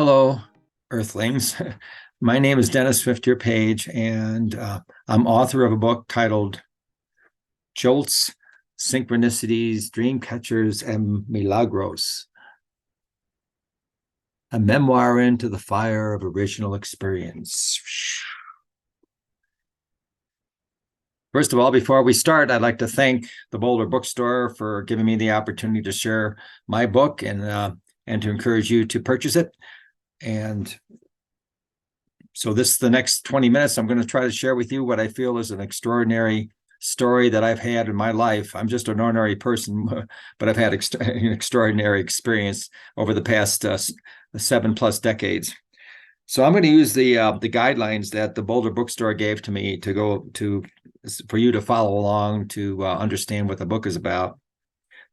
Hello, Earthlings. My name is Dennis Swiftdeer Paige, and I'm author of a book titled Jolts, Synchronicities, Dream Catchers, and Milagros, a memoir into the fire of original experience. First of all, before we start, I'd like to thank the Boulder Bookstore for giving me the opportunity to share my book and to encourage you to purchase it. And so the next 20 minutes, I'm going to try to share with you what I feel is an extraordinary story that I've had in my life. I'm just an ordinary person, but I've had an extraordinary experience over the past 7+ decades. So I'm going to use the guidelines that the Boulder Bookstore gave to me for you to follow along to understand what the book is about.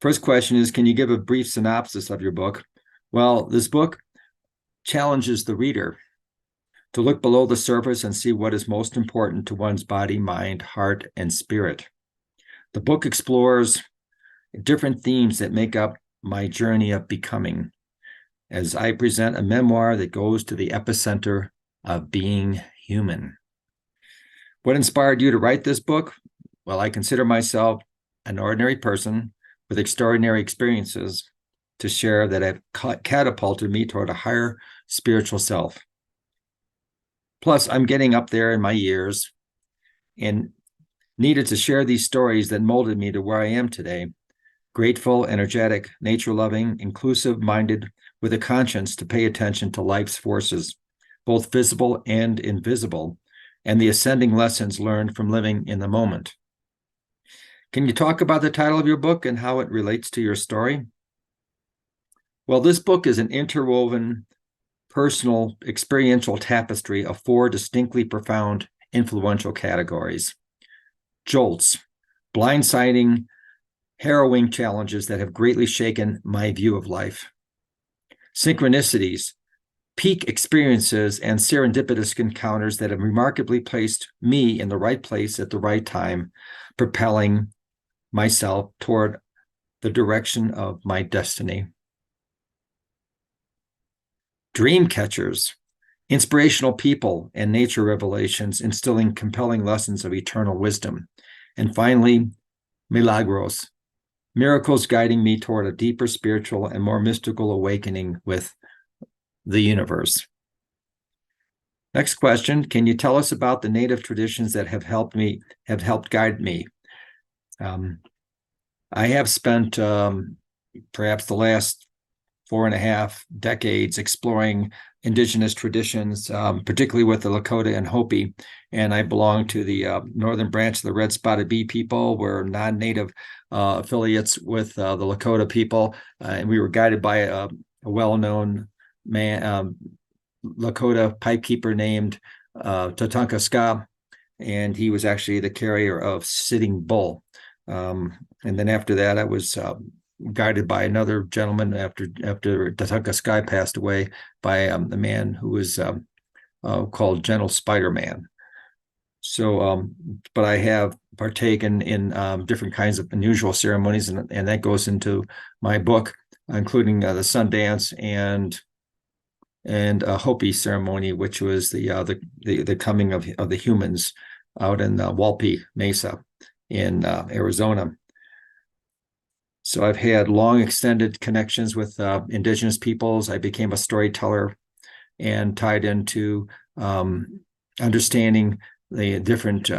First question is, can you give a brief synopsis of your book? Well, this book challenges the reader to look below the surface and see what is most important to one's body, mind, heart, and spirit. The book explores different themes that make up my journey of becoming, as I present a memoir that goes to the epicenter of being human. What inspired you to write this book? Well, I consider myself an ordinary person with extraordinary experiences to share that have catapulted me toward a higher spiritual self. Plus, I'm getting up there in my years and needed to share these stories that molded me to where I am today. Grateful, energetic, nature-loving, inclusive-minded, with a conscience to pay attention to life's forces, both visible and invisible, and the ascending lessons learned from living in the moment. Can you talk about the title of your book and how it relates to your story? Well, this book is an interwoven, personal, experiential tapestry of 4 distinctly profound, influential categories. Jolts, blindsiding, harrowing challenges that have greatly shaken my view of life. Synchronicities, peak experiences and serendipitous encounters that have remarkably placed me in the right place at the right time, propelling myself toward the direction of my destiny. Dream catchers, inspirational people and nature revelations instilling compelling lessons of eternal wisdom. And finally, milagros, miracles guiding me toward a deeper spiritual and more mystical awakening with the universe. Next question, can you tell us about the native traditions that have helped guide me? I have spent perhaps the last 4.5 decades exploring indigenous traditions, particularly with the Lakota and Hopi. And I belong to the northern branch of the red-spotted bee people. We're non-native affiliates with the Lakota people. And we were guided by a well-known man, Lakota pipekeeper named Tatanka Ska. And he was actually the carrier of Sitting Bull. And then after that, I was guided by another gentleman after Tatanka Sky passed away by a man who was called Gentle Spider-Man. So, but I have partaken in different kinds of unusual ceremonies, and that goes into my book, including the Sundance and a Hopi ceremony, which was the coming of the humans out in Walpi Mesa in Arizona. So I've had long extended connections with indigenous peoples. I became a storyteller and tied into understanding the different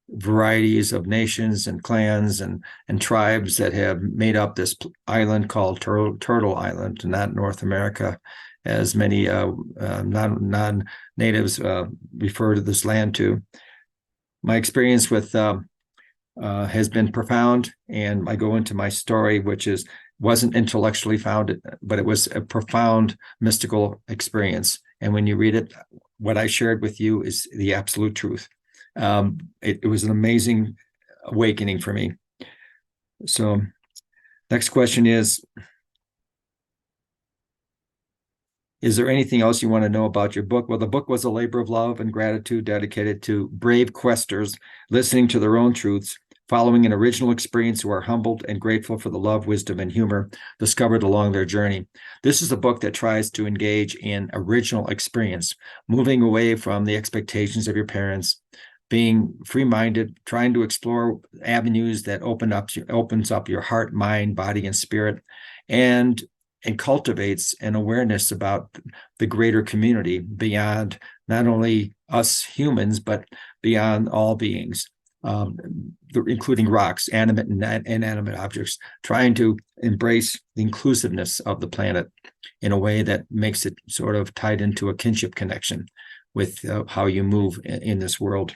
varieties of nations and clans and tribes that have made up this island called Turtle Island, not North America, as many non-natives refer to this land to. My experience with has been profound, and I go into my story, which wasn't intellectually founded, but it was a profound mystical experience. And when you read it, what I shared with you is the absolute truth. It was an amazing awakening for me. So next question is there anything else you want to know about your book? Well, the book was a labor of love and gratitude dedicated to brave questers listening to their own truths, following an original experience who are humbled and grateful for the love, wisdom, and humor discovered along their journey. This is a book that tries to engage in original experience, moving away from the expectations of your parents, being free-minded, trying to explore avenues that opens up your heart, mind, body, and spirit, and cultivates an awareness about the greater community beyond not only us humans, but beyond all beings, including rocks, animate and inanimate objects, trying to embrace the inclusiveness of the planet in a way that makes it sort of tied into a kinship connection with how you move in this world.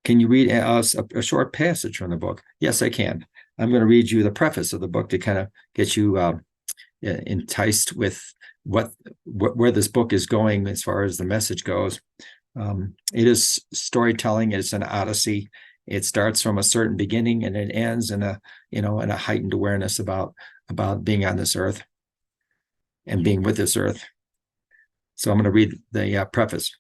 Can you read us a short passage from the book? Yes, I can. I'm going to read you the preface of the book to kind of get you enticed with where this book is going as far as the message goes. It is storytelling. It's an odyssey. It starts from a certain beginning and it ends in a heightened awareness about being on this earth and being with this earth. So I'm going to read the preface.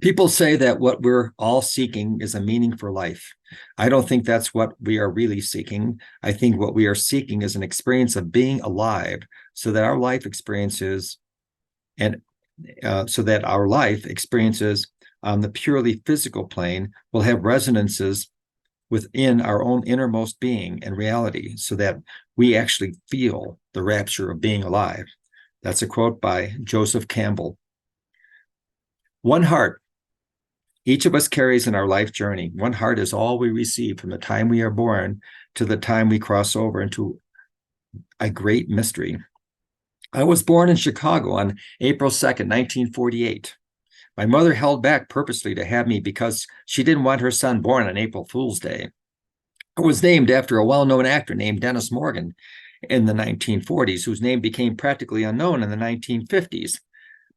People say that what we're all seeking is a meaning for life. I don't think that's what we are really seeking. I think what we are seeking is an experience of being alive so that our life experiences on the purely physical plane will have resonances within our own innermost being and reality so that we actually feel the rapture of being alive. That's a quote by Joseph Campbell. One heart. Each of us carries in our life journey. One heart is all we receive from the time we are born to the time we cross over into a great mystery. I was born in Chicago on April 2nd, 1948. My mother held back purposely to have me because she didn't want her son born on April Fool's Day. I was named after a well-known actor named Dennis Morgan in the 1940s, whose name became practically unknown in the 1950s.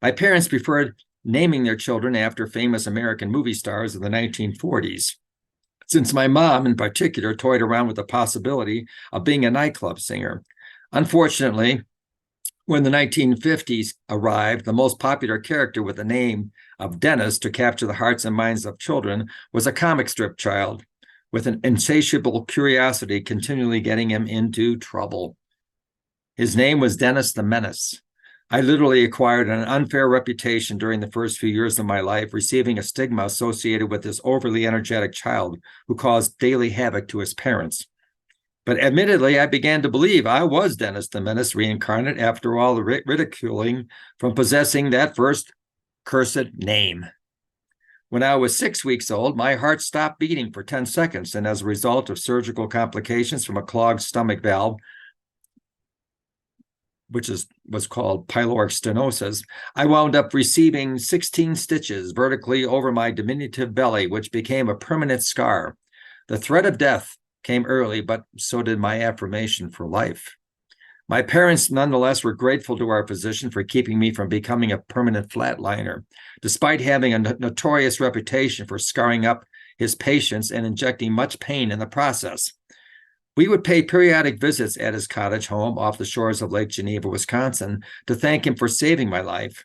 My parents preferred naming their children after famous American movie stars of the 1940s, since my mom in particular toyed around with the possibility of being a nightclub singer. Unfortunately, when the 1950s arrived, the most popular character with the name of Dennis to capture the hearts and minds of children was a comic strip child with an insatiable curiosity continually getting him into trouble. His name was Dennis the Menace. I literally acquired an unfair reputation during the first few years of my life, receiving a stigma associated with this overly energetic child who caused daily havoc to his parents. But admittedly, I began to believe I was Dennis the Menace reincarnate after all the ridiculing from possessing that first cursed name. When I was 6 weeks old, my heart stopped beating for 10 seconds, and as a result of surgical complications from a clogged stomach valve, which was called pyloric stenosis, I wound up receiving 16 stitches vertically over my diminutive belly, which became a permanent scar. The threat of death came early, but so did my affirmation for life. My parents, nonetheless, were grateful to our physician for keeping me from becoming a permanent flatliner, despite having a notorious reputation for scarring up his patients and injecting much pain in the process. We would pay periodic visits at his cottage home off the shores of Lake Geneva, Wisconsin, to thank him for saving my life.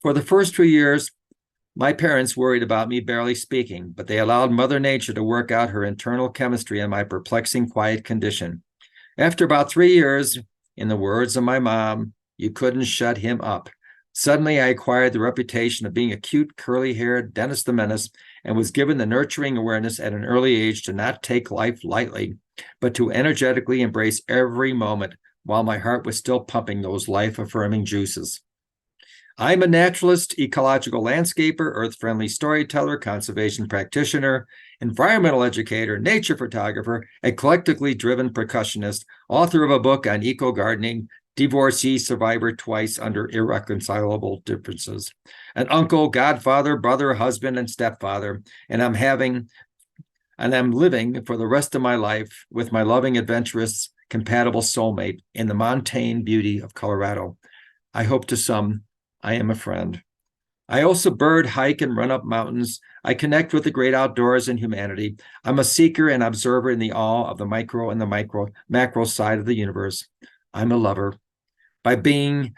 For the first 2 years, my parents worried about me barely speaking, but they allowed Mother Nature to work out her internal chemistry in my perplexing, quiet condition. After about 3 years, in the words of my mom, you couldn't shut him up. Suddenly, I acquired the reputation of being a cute, curly-haired Dennis the Menace and was given the nurturing awareness at an early age to not take life lightly, but to energetically embrace every moment while my heart was still pumping those life-affirming juices. I'm a naturalist, ecological landscaper, earth-friendly storyteller, conservation practitioner, environmental educator, nature photographer, eclectically driven percussionist, author of a book on eco-gardening, divorcee survivor twice under irreconcilable differences, an uncle, godfather, brother, husband, and stepfather, and I'm living for the rest of my life with my loving, adventurous, compatible soulmate in the montane beauty of Colorado. I hope to some, I am a friend. I also bird, hike, and run up mountains. I connect with the great outdoors and humanity. I'm a seeker and observer in the awe of the micro and the macro side of the universe. I'm a lover. My being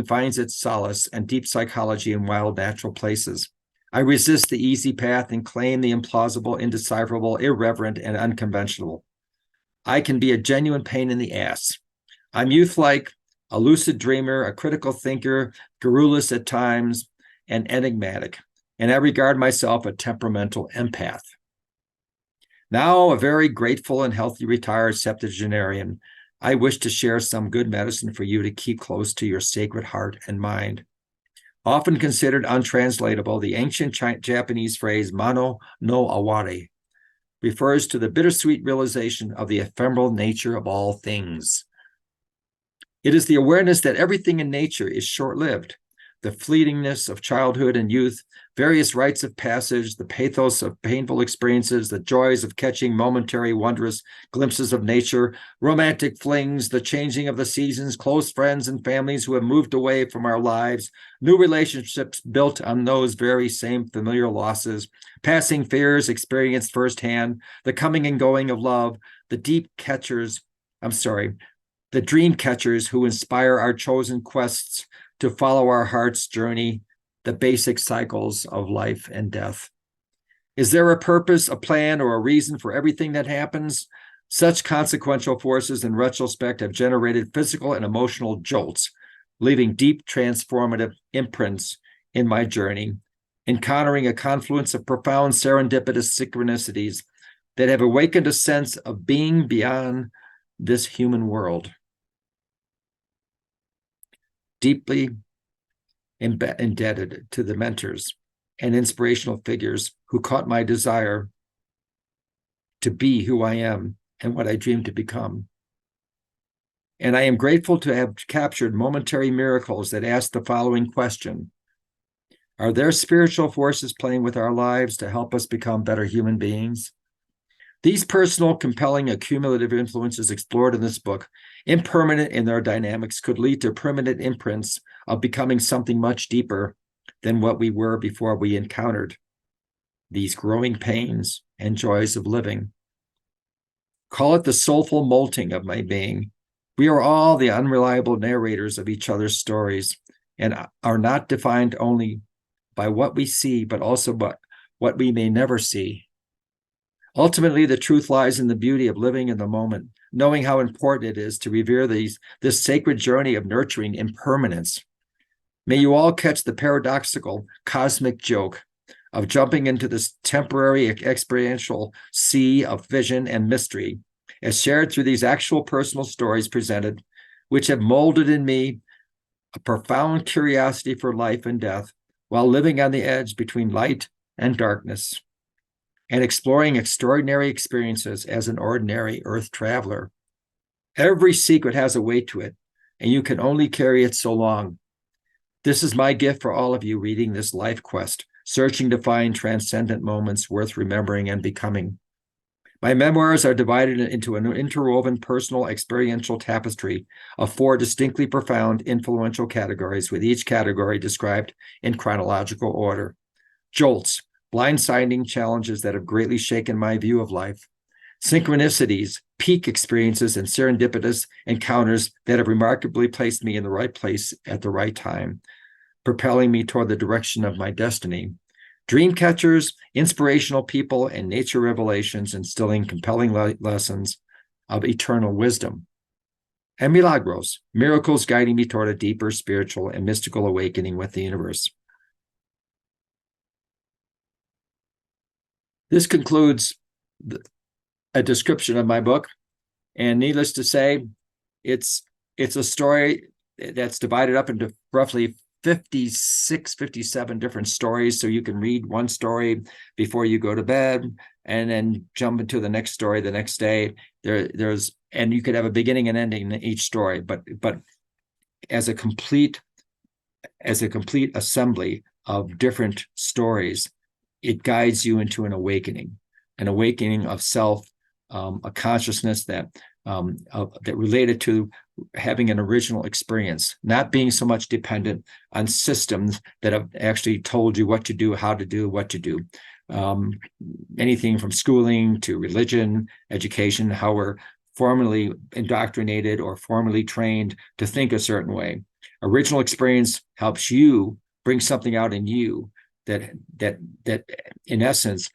finds its solace and deep psychology in wild natural places. I resist the easy path and claim the implausible, indecipherable, irreverent, and unconventional. I can be a genuine pain in the ass. I'm youth-like, a lucid dreamer, a critical thinker, garrulous at times, and enigmatic. And I regard myself a temperamental empath. Now, a very grateful and healthy retired septuagenarian, I wish to share some good medicine for you to keep close to your sacred heart and mind. Often considered untranslatable, the ancient Japanese phrase mano no aware refers to the bittersweet realization of the ephemeral nature of all things. It is the awareness that everything in nature is short-lived, the fleetingness of childhood and youth, various rites of passage, the pathos of painful experiences, the joys of catching momentary wondrous glimpses of nature, romantic flings, the changing of the seasons, close friends and families who have moved away from our lives, new relationships built on those very same familiar losses, passing fears experienced firsthand, the coming and going of love, the dream catchers who inspire our chosen quests to follow our heart's journey, the basic cycles of life and death. Is there a purpose, a plan, or a reason for everything that happens? Such consequential forces in retrospect have generated physical and emotional jolts, leaving deep transformative imprints in my journey, encountering a confluence of profound serendipitous synchronicities that have awakened a sense of being beyond this human world. Deeply indebted to the mentors and inspirational figures who caught my desire to be who I am and what I dream to become. And I am grateful to have captured momentary miracles that ask the following question: are there spiritual forces playing with our lives to help us become better human beings? These personal, compelling, accumulative influences explored in this book, impermanent in their dynamics, could lead to permanent imprints of becoming something much deeper than what we were before we encountered these growing pains and joys of living. Call it the soulful molting of my being. We are all the unreliable narrators of each other's stories and are not defined only by what we see, but also by what we may never see. Ultimately, the truth lies in the beauty of living in the moment, knowing how important it is to revere this sacred journey of nurturing impermanence. May you all catch the paradoxical cosmic joke of jumping into this temporary experiential sea of vision and mystery, as shared through these actual personal stories presented, which have molded in me a profound curiosity for life and death while living on the edge between light and darkness, and exploring extraordinary experiences as an ordinary earth traveler. Every secret has a weight to it, and you can only carry it so long. This is my gift for all of you reading this life quest, searching to find transcendent moments worth remembering and becoming. My memoirs are divided into an interwoven personal experiential tapestry of 4 distinctly profound, influential categories, with each category described in chronological order. Jolts, blindsiding challenges that have greatly shaken my view of life. Synchronicities, peak experiences, and serendipitous encounters that have remarkably placed me in the right place at the right time, propelling me toward the direction of my destiny. Dream catchers, inspirational people, and nature revelations instilling compelling lessons of eternal wisdom. And milagros, miracles guiding me toward a deeper spiritual and mystical awakening with the universe. This concludes a description of my book, and needless to say, it's a story that's divided up into roughly 56, 57 different stories, so you can read one story before you go to bed and then jump into the next story the next day. And you could have a beginning and ending in each story, but as a complete assembly of different stories, it guides you into an awakening of self, a consciousness that related to having an original experience, not being so much dependent on systems that have actually told you what to do, how to do, what to do. Anything from schooling to religion, education, how we're formally indoctrinated or formally trained to think a certain way. Original experience helps you bring something out in you that in essence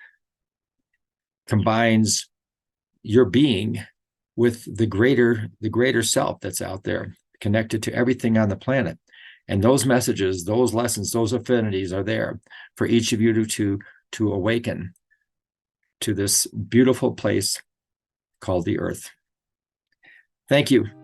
combines your being with the greater self that's out there, connected to everything on the planet. And those messages, those lessons, those affinities are there for each of you to awaken to this beautiful place called the earth. Thank you.